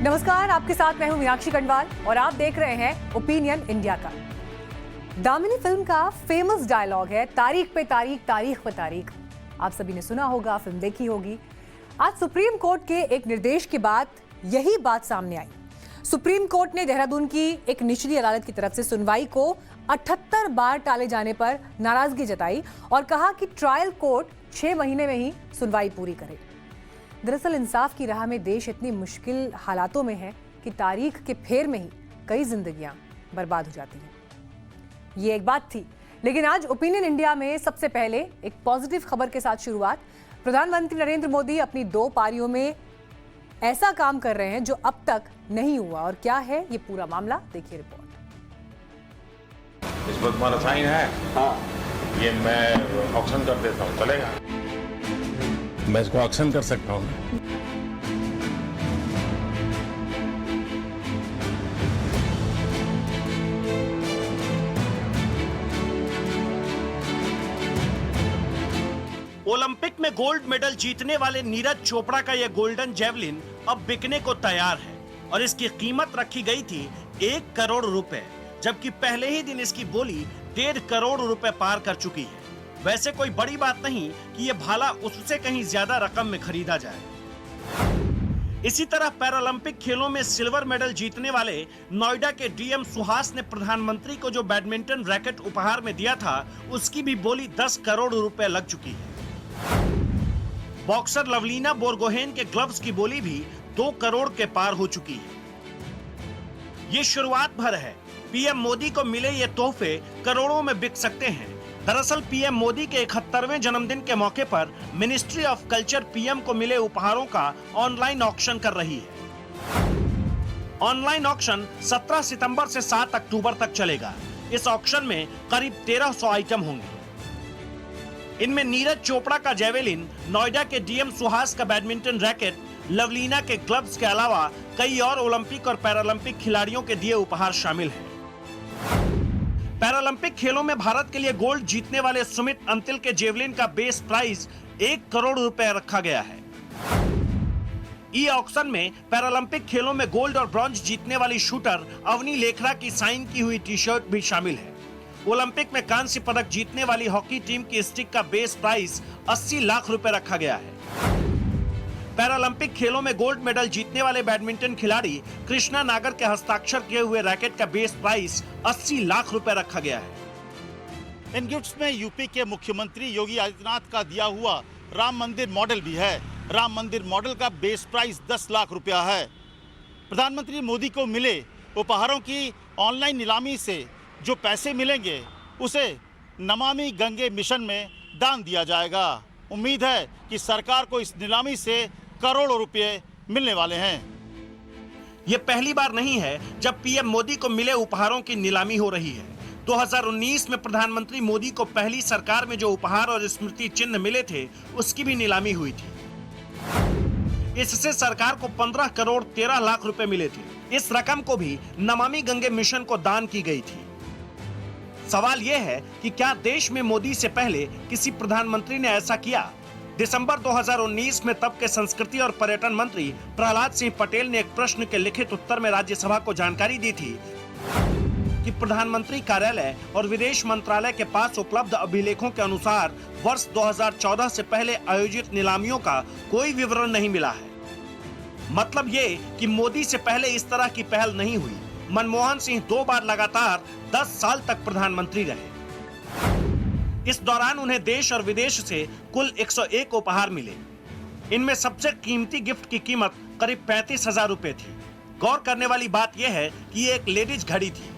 नमस्कार, आपके साथ मैं हूं मीनाक्षी कंडवाल और आप देख रहे हैं ओपिनियन इंडिया का। दामिनी फिल्म का फेमस डायलॉग है, तारीख पे तारीख, तारीख पे तारीख। आप सभी ने सुना होगा, फिल्म देखी होगी। आज सुप्रीम कोर्ट के एक निर्देश के बाद यही बात सामने आई। सुप्रीम कोर्ट ने देहरादून की एक निचली अदालत की तरफ से सुनवाई को 78 बार टाले जाने पर नाराजगी जताई और कहा कि ट्रायल कोर्ट 6 महीने में ही सुनवाई पूरी करे। दरअसल इंसाफ की राह में देश इतनी मुश्किल हालातों में है कि तारीख के फेर में ही कई जिंदगियां बर्बाद हो जाती हैं। ये एक बात थी, लेकिन आज ओपिनियन इंडिया में सबसे पहले एक पॉजिटिव खबर के साथ शुरुआत। प्रधानमंत्री नरेंद्र मोदी अपनी 2 पारियों में ऐसा काम कर रहे हैं जो अब तक नहीं हुआ। और क्या है ये पूरा मामला, देखिए रिपोर्ट। इस पर तुम्हारा साइन है? हाँ। ये मैं ऑक्शन कर देता हूँ, चलेगा? मैं इसको ऑक्शन कर सकता हूँ। ओलंपिक में गोल्ड मेडल जीतने वाले नीरज चोपड़ा का यह गोल्डन जेवलिन अब बिकने को तैयार है और इसकी कीमत रखी गई थी 1 करोड़ रुपए, जबकि पहले ही दिन इसकी बोली 1.5 करोड़ रुपए पार कर चुकी है। वैसे कोई बड़ी बात नहीं कि यह भाला उससे कहीं ज्यादा रकम में खरीदा जाए। इसी तरह पैरालंपिक खेलों में सिल्वर मेडल जीतने वाले नोएडा के डीएम सुहास ने प्रधानमंत्री को जो बैडमिंटन रैकेट उपहार में दिया था, उसकी भी बोली 10 करोड़ रुपए लग चुकी है। बॉक्सर लवलीना बोरगोहेन के ग्लव्स की बोली भी 2 करोड़ के पार हो चुकी है। ये शुरुआत भर है। पीएम मोदी को मिले ये तोहफे करोड़ों में बिक सकते हैं। दरअसल पीएम मोदी के 71वें जन्मदिन के मौके पर मिनिस्ट्री ऑफ कल्चर पीएम को मिले उपहारों का ऑनलाइन ऑक्शन कर रही है। ऑनलाइन ऑक्शन 17 सितंबर से 7 अक्टूबर तक चलेगा। इस ऑक्शन में करीब 1300 आइटम होंगे। इनमें नीरज चोपड़ा का जेवेलिन, नोएडा के डीएम सुहास का बैडमिंटन रैकेट, लवलीना के ग्लव्स के अलावा कई और ओलंपिक और पैरालंपिक खिलाड़ियों के दिए उपहार शामिल हैं। पैरालंपिक खेलों में भारत के लिए गोल्ड जीतने वाले सुमित अंतिल के जेवलिन का बेस प्राइस 1 करोड़ रुपए रखा गया है। ई ऑक्शन में पैरालंपिक खेलों में गोल्ड और ब्रॉन्ज जीतने वाली शूटर अवनी लेखरा की साइन की हुई टी शर्ट भी शामिल है। ओलंपिक में कांस्य पदक जीतने वाली हॉकी टीम की स्टिक का बेस प्राइस 80 लाख रुपए रखा गया है। पैरालंपिक खेलों में गोल्ड मेडल जीतने वाले बैडमिंटन खिलाड़ी कृष्णा नागर के हस्ताक्षर किए हुए रैकेट का बेस प्राइस 80 लाख रुपए रखा गया है। इन गिफ्ट्स में यूपी के मुख्यमंत्री योगी आदित्यनाथ का दिया हुआ राम मंदिर मॉडल भी है। राम मंदिर मॉडल का बेस प्राइस 10 लाख रुपया है। प्रधानमंत्री मोदी को मिले उपहारों की ऑनलाइन नीलामी से जो पैसे मिलेंगे उसे नमामि गंगे मिशन में दान दिया जाएगा। उम्मीद है कि सरकार को इस नीलामी से करोड़ों रुपए मिलने वाले हैं। ये पहली बार नहीं है जब पीएम मोदी को मिले उपहारों की नीलामी हो रही है। 2019 में प्रधानमंत्री मोदी को पहली सरकार में जो उपहार और स्मृति चिन्ह मिले थे, उसकी भी नीलामी हुई थी। इससे सरकार को 15 करोड़ 13 लाख रुपए मिले थे। इस रकम को भी नमामि गंगे मिशन को दान की गई थी। सवाल यह है कि क्या देश में मोदी से पहले किसी प्रधानमंत्री ने ऐसा किया? दिसंबर 2019 में तब के संस्कृति और पर्यटन मंत्री प्रहलाद सिंह पटेल ने एक प्रश्न के लिखित उत्तर में राज्यसभा को जानकारी दी थी कि प्रधानमंत्री कार्यालय और विदेश मंत्रालय के पास उपलब्ध अभिलेखों के अनुसार वर्ष 2014 से पहले आयोजित नीलामियों का कोई विवरण नहीं मिला है। मतलब ये कि मोदी से पहले इस तरह की पहल नहीं हुई। मनमोहन सिंह 2 बार लगातार 10 साल तक प्रधानमंत्री रहे। इस दौरान उन्हें देश और विदेश से कुल 101 उपहार मिले। इनमें सबसे कीमती गिफ्ट की कीमत करीब 35,000 रुपए थी। गौर करने वाली बात यह है कि ये एक लेडीज घड़ी थी।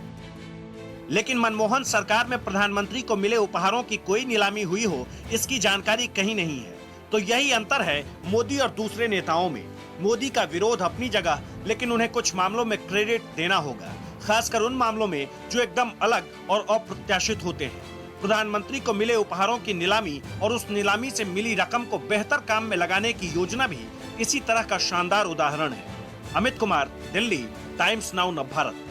लेकिन मनमोहन सरकार में प्रधानमंत्री को मिले उपहारों की कोई नीलामी हुई हो, इसकी जानकारी कहीं नहीं है। तो यही अंतर है मोदी और दूसरे नेताओं में। मोदी का विरोध अपनी जगह, लेकिन उन्हें कुछ मामलों में क्रेडिट देना होगा, खासकर उन मामलों में जो एकदम अलग और अप्रत्याशित होते हैं। प्रधानमंत्री को मिले उपहारों की नीलामी और उस नीलामी से मिली रकम को बेहतर काम में लगाने की योजना भी इसी तरह का शानदार उदाहरण है। Amit Kumar, Delhi, times now Navbharat.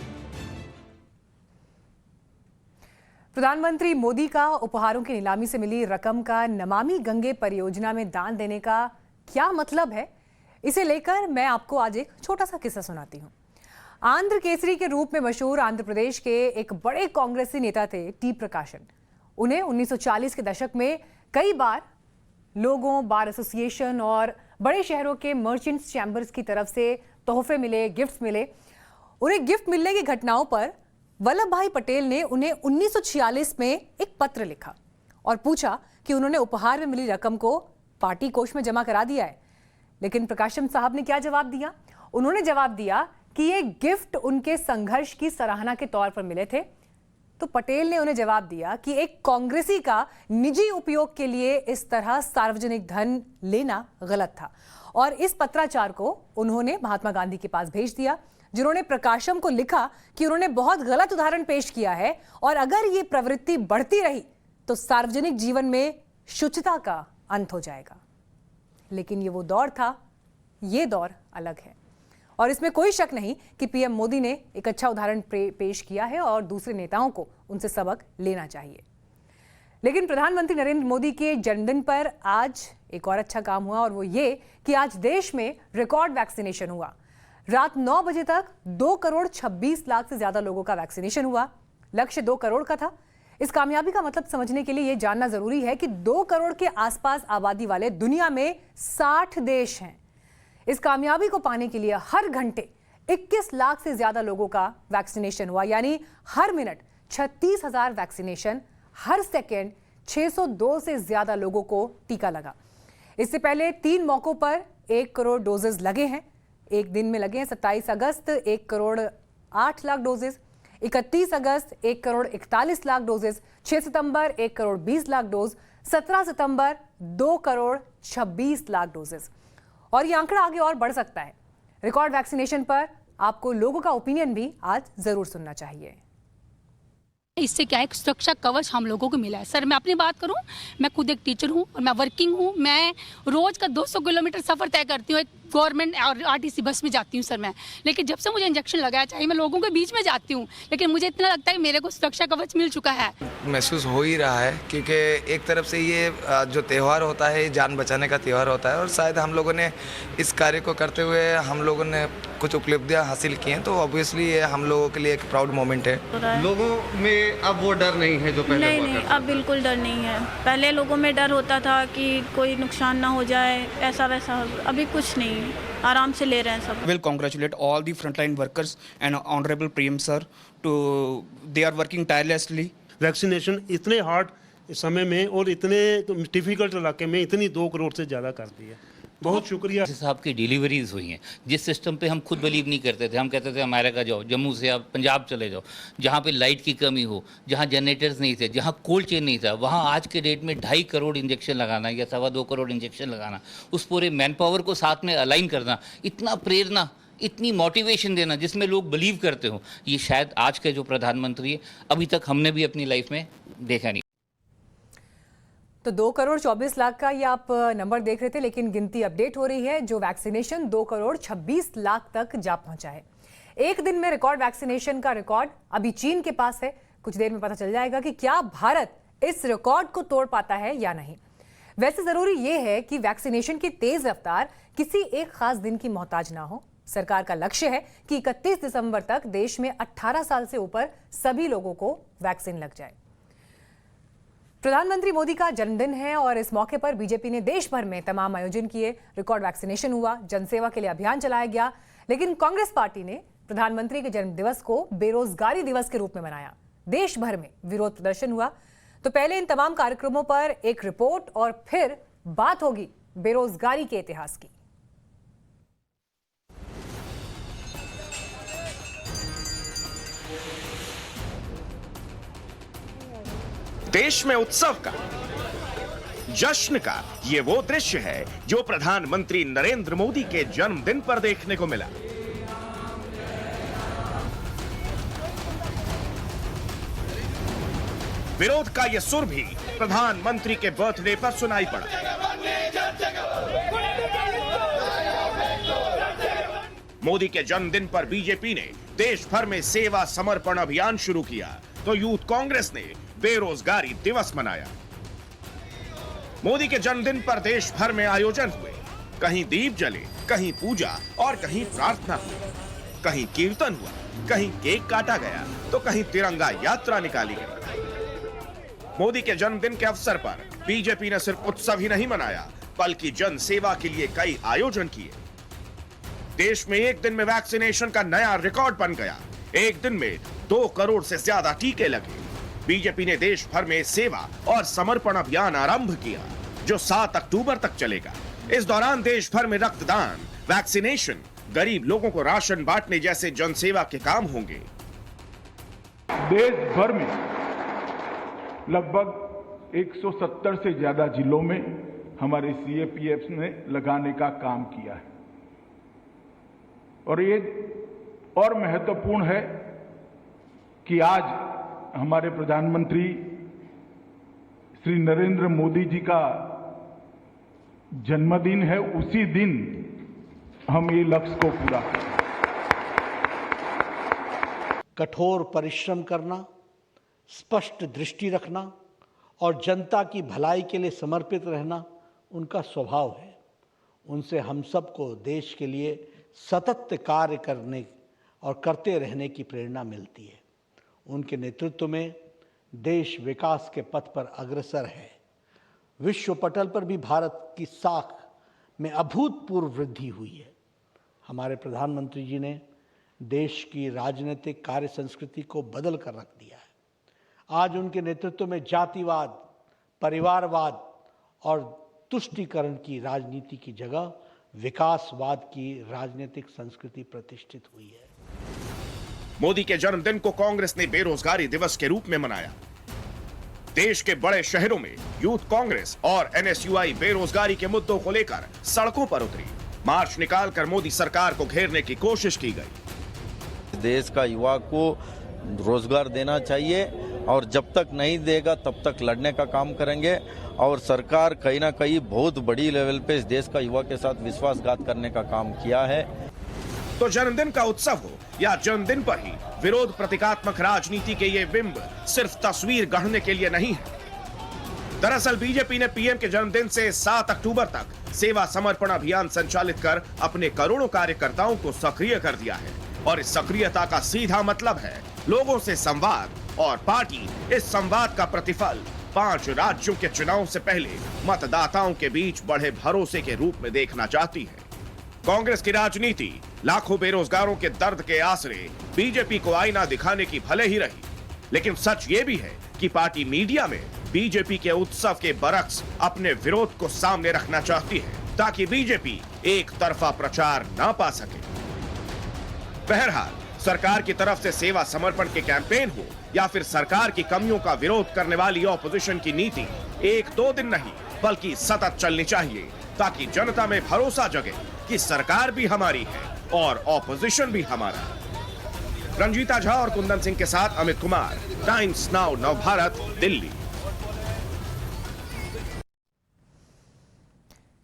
प्रधानमंत्री मोदी का उपहारों की नीलामी से मिली रकम का नमामि गंगे परियोजना में दान देने का क्या मतलब है? इसे लेकर मैं आपको आज एक छोटा सा किस्सा सुनाती हूँ। आंध्र केसरी के रूप में मशहूर आंध्र प्रदेश के एक बड़े कांग्रेसी नेता थे टी प्रकाशन। उन्हें 1940 के दशक में कई बार लोगों, बार एसोसिएशन और बड़े शहरों के मर्चेंट्स चैम्बर्स की तरफ से तोहफे मिले, गिफ्ट्स मिले। उन्हें गिफ्ट मिलने की घटनाओं पर वल्लभ भाई पटेल ने उन्हें 1946 में एक पत्र लिखा और पूछा कि उन्होंने उपहार में मिली रकम को पार्टी कोष में जमा करा दिया है। लेकिन प्रकाशम साहब ने क्या जवाब दिया? उन्होंने जवाब दिया कि ये गिफ्ट उनके संघर्ष की सराहना के तौर पर मिले थे। तो पटेल ने उन्हें जवाब दिया कि एक कांग्रेसी का निजी उपयोग के लिए इस तरह सार्वजनिक धन लेना गलत था और इस पत्राचार को उन्होंने महात्मा गांधी के पास भेज दिया, जिन्होंने प्रकाशम को लिखा कि उन्होंने बहुत गलत उदाहरण पेश किया है और अगर ये प्रवृत्ति बढ़ती रही तो सार्वजनिक जीवन में शुचिता का अंत हो जाएगा। लेकिन ये वो दौर था, ये दौर अलग है और इसमें कोई शक नहीं कि पीएम मोदी ने एक अच्छा उदाहरण पेश किया है और दूसरे नेताओं को उनसे सबक लेना चाहिए। लेकिन प्रधानमंत्री नरेंद्र मोदी के जन्मदिन पर आज एक और अच्छा काम हुआ और वो ये कि आज देश में रिकॉर्ड वैक्सीनेशन हुआ। रात 9 बजे तक 2 करोड़ 26 लाख से ज्यादा लोगों का वैक्सीनेशन हुआ। लक्ष्य 2 करोड़ का था। इस कामयाबी का मतलब समझने के लिए यह जानना जरूरी है कि 2 करोड़ के आसपास आबादी वाले दुनिया में 60 देश हैं। इस कामयाबी को पाने के लिए हर घंटे 21 लाख से ज्यादा लोगों का वैक्सीनेशन हुआ, यानी हर मिनट 36,000 वैक्सीनेशन, हर सेकेंड 602 से ज्यादा लोगों को टीका लगा। इससे पहले 3 मौकों पर 1 करोड़ डोजेज लगे हैं, एक दिन में लगे हैं। 27 अगस्त 1 करोड़ 8 लाख डोजेज, 31 अगस्त 1 करोड़ 41 लाख डोजेज, 6 सितंबर 1 करोड़ 20 लाख डोज, 17 सितंबर 2 करोड़ 26 लाख डोजेज। और ये आंकड़ा आगे और बढ़ सकता है। रिकॉर्ड वैक्सीनेशन पर आपको लोगों का ओपिनियन भी आज जरूर सुनना चाहिए। इससे क्या है, सुरक्षा कवच हम लोगों को मिला है। सर मैं अपनी बात करूं, मैं खुद एक टीचर हूं और मैं वर्किंग हूं। मैं रोज का 200 किलोमीटर सफर तय करती हूं, एक गवर्नमेंट और आरटीसी बस में जाती हूं सर मैं। लेकिन जब से मुझे इंजेक्शन लगाया, चाहिए मैं लोगों के बीच में जाती हूं, लेकिन मुझे इतना लगता है कि मेरे को सुरक्षा कवच मिल चुका है। महसूस हो ही रहा है क्योंकि एक तरफ से ये जो त्यौहार होता है, जान बचाने का त्यौहार होता है और शायद हम लोगों ने इस कार्य को करते हुए हम लोगों ने कुछ उपलब्धियां हासिल की हैं, तो ऑब्वियसली ये हम लोगों के लिए एक प्राउड मोमेंट है। लोगों में अब वो डर नहीं है जो पहले हुआ नहीं, अब बिल्कुल डर नहीं है। पहले लोगों में डर होता था कि कोई नुकसान ना हो जाए, ऐसा वैसा। अभी कुछ नहीं, आराम से ले रहे हैं सब। Will congratulate all the frontline workers and honorable PM sir to they are working tirelessly. Vaccination इतने हार्ड समय में और इतने डिफिकल्ट इलाके में इतनी 2 करोड़ से ज़्यादा कर दी है। बहुत शुक्रिया। जिस हिसाब की डिलीवरीज हुई हैं, जिस सिस्टम पे हम खुद बिलीव नहीं करते थे, हम कहते थे अमेरिका जाओ, जम्मू से आप पंजाब चले जाओ, जहाँ पे लाइट की कमी हो, जहाँ जनरेटर्स नहीं थे, जहाँ कोल्ड चेन नहीं था, वहाँ आज के डेट में 2.5 करोड़ इंजेक्शन लगाना या 2.25 करोड़ इंजेक्शन लगाना, उस पूरे मैन पावर को साथ में अलाइन करना, इतना प्रेरणा, इतनी मोटिवेशन देना जिसमें लोग बिलीव करते हो, ये शायद आज के जो प्रधानमंत्री है अभी तक हमने भी अपनी लाइफ में देखा नहीं। तो 2 करोड़ 24 लाख का ये आप नंबर देख रहे थे, लेकिन गिनती अपडेट हो रही है। जो वैक्सीनेशन 2 करोड़ 26 लाख तक जा पहुंचा है। एक दिन में रिकॉर्ड वैक्सीनेशन का रिकॉर्ड अभी चीन के पास है। कुछ देर में पता चल जाएगा कि क्या भारत इस रिकॉर्ड को तोड़ पाता है या नहीं। वैसे जरूरी यह है कि वैक्सीनेशन की तेज रफ्तार किसी एक खास दिन की मोहताज ना हो। सरकार का लक्ष्य है कि 31 दिसंबर तक देश में 18 साल से ऊपर सभी लोगों को वैक्सीन लग जाए। प्रधानमंत्री मोदी का जन्मदिन है और इस मौके पर बीजेपी ने देश भर में तमाम आयोजन किए। रिकॉर्ड वैक्सीनेशन हुआ, जनसेवा के लिए अभियान चलाया गया। लेकिन कांग्रेस पार्टी ने प्रधानमंत्री के जन्म दिवस को बेरोजगारी दिवस के रूप में मनाया। देश भर में विरोध प्रदर्शन हुआ। तो पहले इन तमाम कार्यक्रमों पर एक रिपोर्ट और फिर बात होगी बेरोजगारी के इतिहास की। देश में उत्सव का, जश्न का ये वो दृश्य है जो प्रधानमंत्री नरेंद्र मोदी के जन्मदिन पर देखने को मिला। विरोध का ये सुर भी प्रधानमंत्री के बर्थडे पर सुनाई पड़ा। मोदी के जन्मदिन पर बीजेपी ने देश भर में सेवा समर्पण अभियान शुरू किया, तो यूथ कांग्रेस ने बेरोजगारी दिवस मनाया। मोदी के जन्मदिन पर देश भर में आयोजन हुए। कहीं दीप जले, कहीं पूजा और कहीं प्रार्थना हुई, कहीं कीर्तन हुआ, कहीं केक काटा गया तो कहीं तिरंगा यात्रा निकाली गई। मोदी के जन्मदिन के अवसर पर बीजेपी ने सिर्फ उत्सव ही नहीं मनाया बल्कि जन सेवा के लिए कई आयोजन किए। देश में एक दिन में वैक्सीनेशन का नया रिकॉर्ड बन गया। एक दिन में 2 करोड़ से ज्यादा टीके लगे। बीजेपी ने देश भर में सेवा और समर्पण अभियान आरंभ किया जो 7 अक्टूबर तक चलेगा। इस दौरान देश भर में रक्तदान, वैक्सीनेशन, गरीब लोगों को राशन बांटने जैसे जनसेवा के काम होंगे। देश भर में लगभग 170 से ज्यादा जिलों में हमारे सीएपीएफ ने लगाने का काम किया है और ये और महत्वपूर्ण है कि आज हमारे प्रधानमंत्री श्री नरेंद्र मोदी जी का जन्मदिन है। उसी दिन हम ये लक्ष्य को पूरा करें। कठोर परिश्रम करना, स्पष्ट दृष्टि रखना और जनता की भलाई के लिए समर्पित रहना उनका स्वभाव है। उनसे हम सबको देश के लिए सतत कार्य करने और करते रहने की प्रेरणा मिलती है। उनके नेतृत्व में देश विकास के पथ पर अग्रसर है। विश्व पटल पर भी भारत की साख में अभूतपूर्व वृद्धि हुई है। हमारे प्रधानमंत्री जी ने देश की राजनीतिक कार्य संस्कृति को बदल कर रख दिया है। आज उनके नेतृत्व में जातिवाद, परिवारवाद और तुष्टीकरण की राजनीति की जगह विकासवाद की राजनीतिक संस्कृति प्रतिष्ठित हुई है। मोदी के जन्मदिन को कांग्रेस ने बेरोजगारी दिवस के रूप में मनाया। देश के बड़े शहरों में यूथ कांग्रेस और एनएसयूआई बेरोजगारी के मुद्दों को लेकर सड़कों पर उतरी। मार्च निकालकर मोदी सरकार को घेरने की कोशिश की गई। देश का युवा को रोजगार देना चाहिए और जब तक नहीं देगा तब तक लड़ने का काम करेंगे और सरकार कहीं ना कहीं बहुत बड़ी लेवल पे इस देश का युवा के साथ विश्वासघात करने का काम किया है। तो जन्मदिन का उत्सव हो या जन्मदिन पर ही विरोध प्रतीकात्मक राजनीति के ये बिंब सिर्फ तस्वीर गढ़ने के लिए नहीं है। दरअसल बीजेपी ने पीएम के जन्मदिन से 7 अक्टूबर तक सेवा समर्पण अभियान संचालित कर अपने करोड़ों कार्यकर्ताओं को सक्रिय कर दिया है और इस सक्रियता का सीधा मतलब है लोगों से संवाद और पार्टी इस संवाद का प्रतिफल 5 राज्यों के चुनाव से पहले मतदाताओं के बीच बढ़े भरोसे के रूप में देखना चाहती है। कांग्रेस की राजनीति लाखों बेरोजगारों के दर्द के आसरे बीजेपी को आईना दिखाने की भले ही रही, लेकिन सच ये भी है कि पार्टी मीडिया में बीजेपी के उत्सव के बरक्स अपने विरोध को सामने रखना चाहती है ताकि बीजेपी एक तरफा प्रचार ना पा सके। बहरहाल सरकार की तरफ से सेवा समर्पण के कैंपेन हो या फिर सरकार की कमियों का विरोध करने वाली ऑपोजिशन की नीति 1-2 दिन नहीं बल्कि सतत चलनी चाहिए ताकि जनता में भरोसा जगे कि सरकार भी हमारी है और ऑपोजिशन भी हमारा। रंजीता झा और कुंदन सिंह के साथ अमित कुमार, टाइम्स नाउ नवभारत, दिल्ली।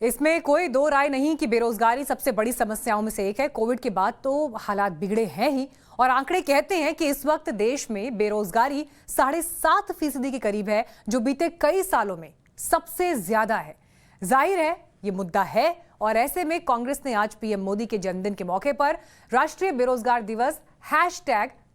इसमें कोई दो राय नहीं कि बेरोजगारी सबसे बड़ी समस्याओं में से एक है। कोविड के बाद तो हालात बिगड़े हैं ही और आंकड़े कहते हैं कि इस वक्त देश में बेरोजगारी 7.5% के करीब है, जो बीते कई सालों में सबसे ज्यादा है। जाहिर है ये मुद्दा है और ऐसे में कांग्रेस ने आज पीएम मोदी के जन्मदिन के मौके पर राष्ट्रीय बेरोजगार दिवस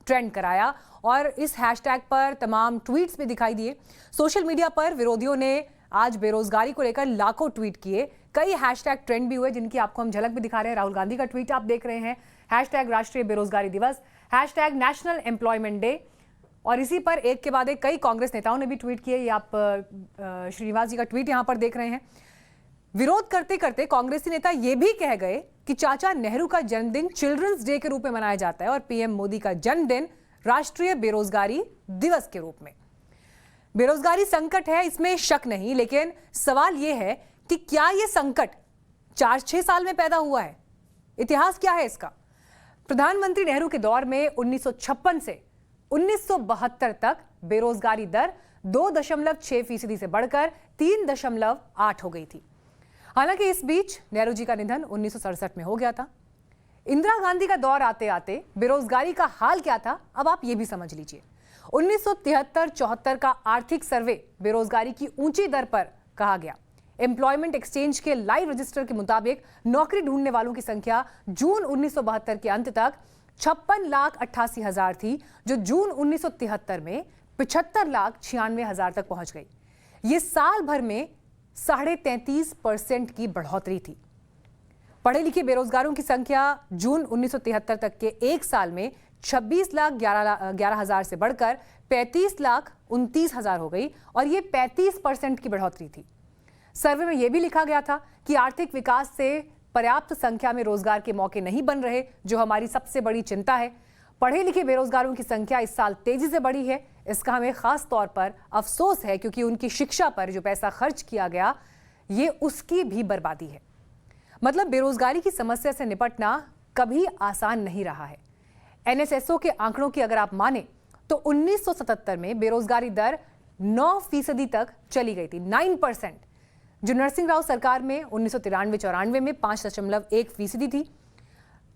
#ट्रेंड कराया और इस हैशटैग पर तमाम ट्वीट्स भी दिखाई दिए। सोशल मीडिया पर विरोधियों ने आज बेरोजगारी को लेकर लाखों ट्वीट किए। कई हैशटैग ट्रेंड भी हुए जिनकी आपको हम झलक भी दिखा रहे हैं। राहुल गांधी का ट्वीट आप देख रहे हैं, #राष्ट्रीय बेरोजगारी दिवस, #नेशनल एम्प्लॉयमेंट डे और इसी पर एक के बाद एक कई कांग्रेस नेताओं ने भी ट्वीट किए। ये आप श्रीनिवास जी का ट्वीट यहां पर देख रहे हैं। विरोध करते करते कांग्रेसी नेता ये भी कह गए कि चाचा नेहरू का जन्मदिन चिल्ड्रंस डे के रूप में मनाया जाता है और पीएम मोदी का जन्मदिन राष्ट्रीय बेरोजगारी दिवस के रूप में। बेरोजगारी संकट है, इसमें शक नहीं, लेकिन सवाल यह है कि क्या यह संकट 4-6 साल में पैदा हुआ है? इतिहास क्या है इसका? प्रधानमंत्री नेहरू के दौर में 1956 से 1972 तक बेरोजगारी दर 2.6% से बढ़कर 3.8 हो गई थी। हालांकि इस बीच नेहरू जी का निधन 1967 में हो गया था। इंदिरा गांधी का दौर आते आते बेरोजगारी का हाल क्या था, अब आप ये भी समझ लीजिए। 1973-74 का आर्थिक सर्वे बेरोजगारी की ऊंची दर पर कहा गया। एम्प्लॉयमेंट एक्सचेंज के लाइव रजिस्टर के मुताबिक नौकरी ढूंढने वालों की संख्या जून 1972 के अंत तक 56,88,000 थी, जो जून 1973 में 75,96,000 तक पहुंच गई। ये साल भर में 33.5% की बढ़ोतरी थी। पढ़े लिखे बेरोजगारों की संख्या जून 1973 तक के एक साल में 26,11,000 से बढ़कर 35,29,000 हो गई और ये 35% की बढ़ोतरी थी। सर्वे में यह भी लिखा गया था कि आर्थिक विकास से पर्याप्त संख्या में रोजगार के मौके नहीं बन रहे, जो हमारी सबसे बड़ी चिंता है। पढ़े लिखे बेरोजगारों की संख्या इस साल तेजी से बढ़ी है। इसका हमें खास तौर पर अफसोस है, क्योंकि उनकी शिक्षा पर जो पैसा खर्च किया गया, ये उसकी भी बर्बादी है। मतलब बेरोजगारी की समस्या से निपटना कभी आसान नहीं रहा है। एनएसएसओ के आंकड़ों की अगर आप माने तो 1977 में बेरोजगारी दर 9% तक चली गई थी, 9%, जो नरसिंह राव सरकार में 1993-94 में 5.1% थी।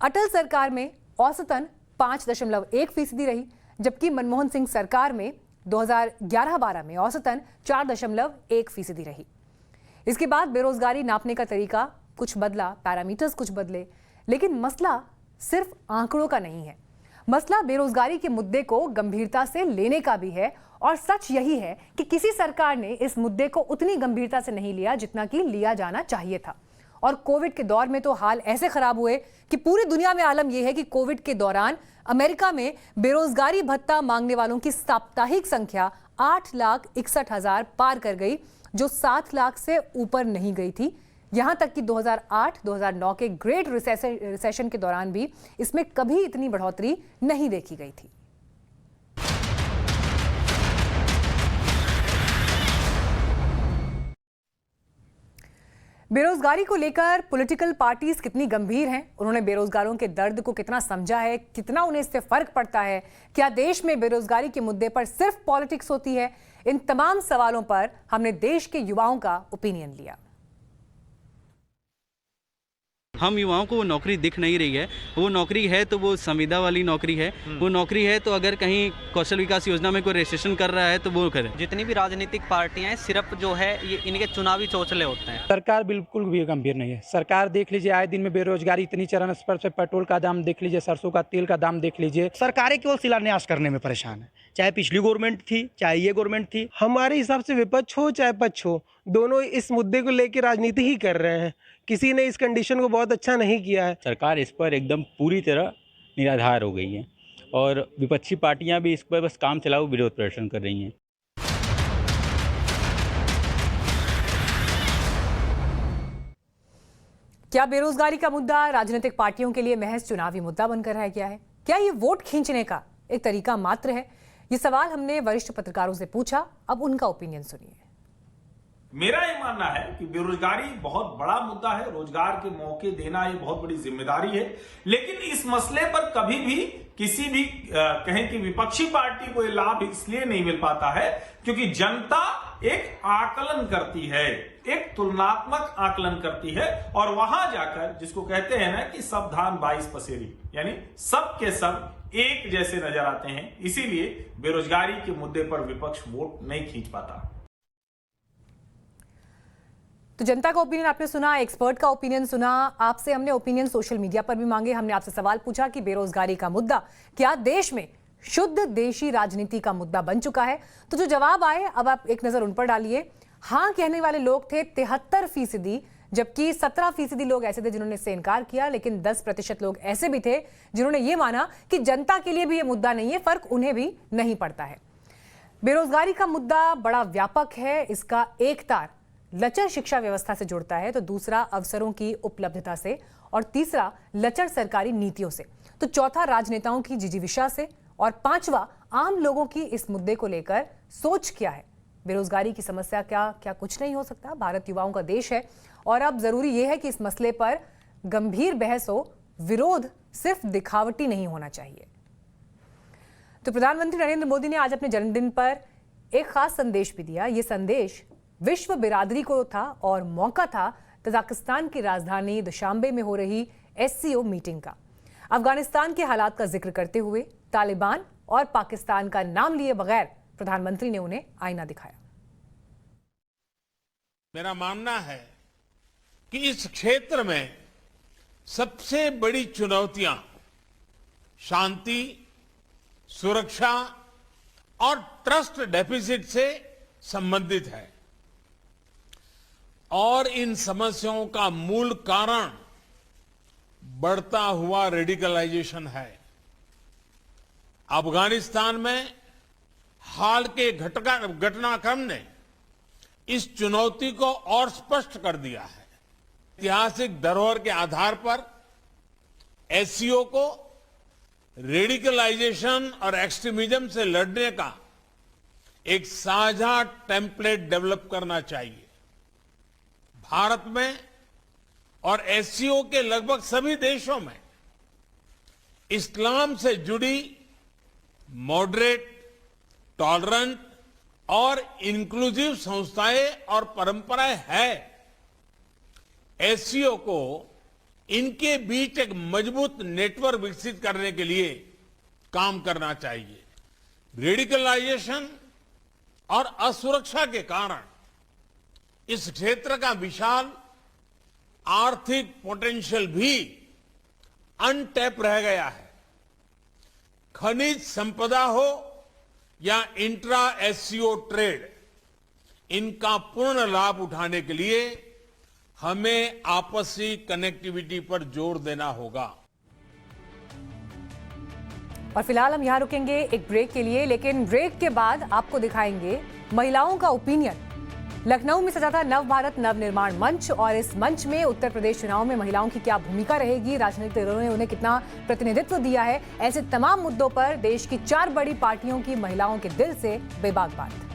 अटल सरकार में औसतन 5.1% रही, जबकि मनमोहन सिंह सरकार में 2011-12 में औसतन 4.1% रही। इसके बाद बेरोजगारी नापने का तरीका कुछ बदला, पैरामीटर्स कुछ बदले, लेकिन मसला सिर्फ आंकड़ों का नहीं है। मसला बेरोजगारी के मुद्दे को गंभीरता से लेने का भी है, और सच यही है कि किसी सरकार ने इस मुद्दे को उतनी गंभीरता से नहीं लिया जितना कि लिया जाना चाहिए था। और कोविड के दौर में तो हाल ऐसे खराब हुए कि पूरी दुनिया में आलम यह है कि कोविड के दौरान अमेरिका में बेरोजगारी भत्ता मांगने वालों की साप्ताहिक संख्या 8,61,000 पार कर गई, जो 7 लाख से ऊपर नहीं गई थी। यहां तक कि 2008-2009 के ग्रेट रिसेशन के दौरान भी इसमें कभी इतनी बढ़ोतरी नहीं देखी गई थी। बेरोजगारी को लेकर पॉलिटिकल पार्टीज कितनी गंभीर हैं, उन्होंने बेरोजगारों के दर्द को कितना समझा है, कितना उन्हें इससे फर्क पड़ता है, क्या देश में बेरोजगारी के मुद्दे पर सिर्फ पॉलिटिक्स होती है, इन तमाम सवालों पर हमने देश के युवाओं का ओपिनियन लिया। हम युवाओं को वो नौकरी दिख नहीं रही है। वो नौकरी है तो वो संविदा वाली नौकरी है, वो नौकरी है तो अगर कहीं कौशल विकास योजना में कोई रजिस्ट्रेशन कर रहा है तो वो करे। जितनी भी राजनीतिक पार्टियां हैं, सिर्फ जो है ये इनके चुनावी चौचले होते हैं। सरकार बिल्कुल भी गंभीर नहीं है। सरकार देख लीजिए, आए दिन में बेरोजगारी इतनी चरम स्तर पे, पेट्रोल का दाम देख लीजिए, सरसों का तेल का दाम देख लीजिए। सरकारें केवल शिलान्यास करने में परेशान है, चाहे पिछली गवर्नमेंट थी चाहे ये गवर्नमेंट थी। हमारे हिसाब से विपक्ष हो चाहे पक्ष हो, दोनों इस मुद्दे को लेकर राजनीति ही कर रहे हैं। किसी ने इस कंडीशन को बहुत अच्छा नहीं किया है। सरकार इस पर एकदम पूरी तरह निराधार हो गई है और विपक्षी पार्टियां भी इस पर बस काम चलाओ विरोध प्रदर्शन कर रही हैं। क्या बेरोजगारी का मुद्दा राजनीतिक पार्टियों के लिए महज चुनावी मुद्दा बनकर रह गया है? क्या ये वोट खींचने का एक तरीका मात्र है? ये सवाल हमने वरिष्ठ पत्रकारों से पूछा, अब उनका ओपिनियन सुनिए। मेरा ये मानना है कि बेरोजगारी बहुत बड़ा मुद्दा है, रोजगार के मौके देना ये बहुत बड़ी जिम्मेदारी है, लेकिन इस मसले पर कभी भी किसी भी कहें कि विपक्षी पार्टी को ये लाभ इसलिए नहीं मिल पाता है क्योंकि जनता एक आकलन करती है, एक तुलनात्मक आकलन करती है, और वहां जाकर जिसको कहते हैं ना कि सब धान 22 पसेरी, यानी सब के सब एक जैसे नजर आते हैं। इसीलिए बेरोजगारी के मुद्दे पर विपक्ष वोट नहीं खींच पाता। तो जनता का ओपिनियन आपने सुना, एक्सपर्ट का ओपिनियन सुना, आपसे हमने ओपिनियन सोशल मीडिया पर भी मांगे। हमने आपसे सवाल पूछा कि बेरोजगारी का मुद्दा क्या देश में शुद्ध देशी राजनीति का मुद्दा बन चुका है? तो जो जवाब आए, अब आप एक नजर उन पर डालिए। हाँ कहने वाले लोग थे 73%, जबकि 17% लोग ऐसे थे जिन्होंने इससे इनकार किया, लेकिन 10% लोग ऐसे भी थे जिन्होंने ये माना कि जनता के लिए भी ये मुद्दा नहीं है, फर्क उन्हें भी नहीं पड़ता है। बेरोजगारी का मुद्दा बड़ा व्यापक है, इसका एक तार लचर शिक्षा व्यवस्था से जुड़ता है, तो दूसरा अवसरों की उपलब्धता से, और तीसरा लचर सरकारी नीतियों से, तो चौथा राजनेताओं की जिजीविषा से, और पांचवा आम लोगों की इस मुद्दे को लेकर सोच क्या है। बेरोजगारी की समस्या क्या कुछ नहीं हो सकता? भारत युवाओं का देश है और अब जरूरी यह है कि इस मसले पर गंभीर बहस हो, विरोध सिर्फ दिखावटी नहीं होना चाहिए। तो प्रधानमंत्री नरेंद्र मोदी ने आज अपने जन्मदिन पर एक खास संदेश भी दिया। यह संदेश विश्व बिरादरी को था और मौका था तजाकिस्तान की राजधानी दुशांबे में हो रही SCO मीटिंग का। अफगानिस्तान के हालात का जिक्र करते हुए तालिबान और पाकिस्तान का नाम लिए बगैर प्रधानमंत्री ने उन्हें आईना दिखाया। मेरा मानना है कि इस क्षेत्र में सबसे बड़ी चुनौतियां शांति, सुरक्षा और ट्रस्ट डेफिसिट से संबंधित है और इन समस्याओं का मूल कारण बढ़ता हुआ रेडिकलाइजेशन है। अफगानिस्तान में हाल के घटनाक्रम ने इस चुनौती को और स्पष्ट कर दिया है। ऐतिहासिक धरोहर के आधार पर एससीओ को रेडिकलाइजेशन और एक्सट्रीमिज्म से लड़ने का एक साझा टेम्पलेट डेवलप करना चाहिए। भारत में और एससीओ के लगभग सभी देशों में इस्लाम से जुड़ी मॉडरेट, टॉलरेंट और इंक्लूसिव संस्थाएं और परंपराएं हैं। एससीओ को इनके बीच एक मजबूत नेटवर्क विकसित करने के लिए काम करना चाहिए। रेडिकलाइजेशन और असुरक्षा के कारण इस क्षेत्र का विशाल आर्थिक पोटेंशियल भी अनटैप रह गया है। खनिज संपदा हो या इंट्रा एससीओ ट्रेड, इनका पूर्ण लाभ उठाने के लिए हमें आपसी कनेक्टिविटी पर जोर देना होगा। और फिलहाल हम यहां रुकेंगे एक ब्रेक के लिए, लेकिन ब्रेक के बाद आपको दिखाएंगे महिलाओं का ओपिनियन। लखनऊ में सजा था नव भारत नव निर्माण मंच और इस मंच में उत्तर प्रदेश चुनाव में महिलाओं की क्या भूमिका रहेगी, राजनीतिक दलों ने उन्हें कितना प्रतिनिधित्व दिया है, ऐसे तमाम मुद्दों पर देश की 4 बड़ी पार्टियों की महिलाओं के दिल से बेबाक बात।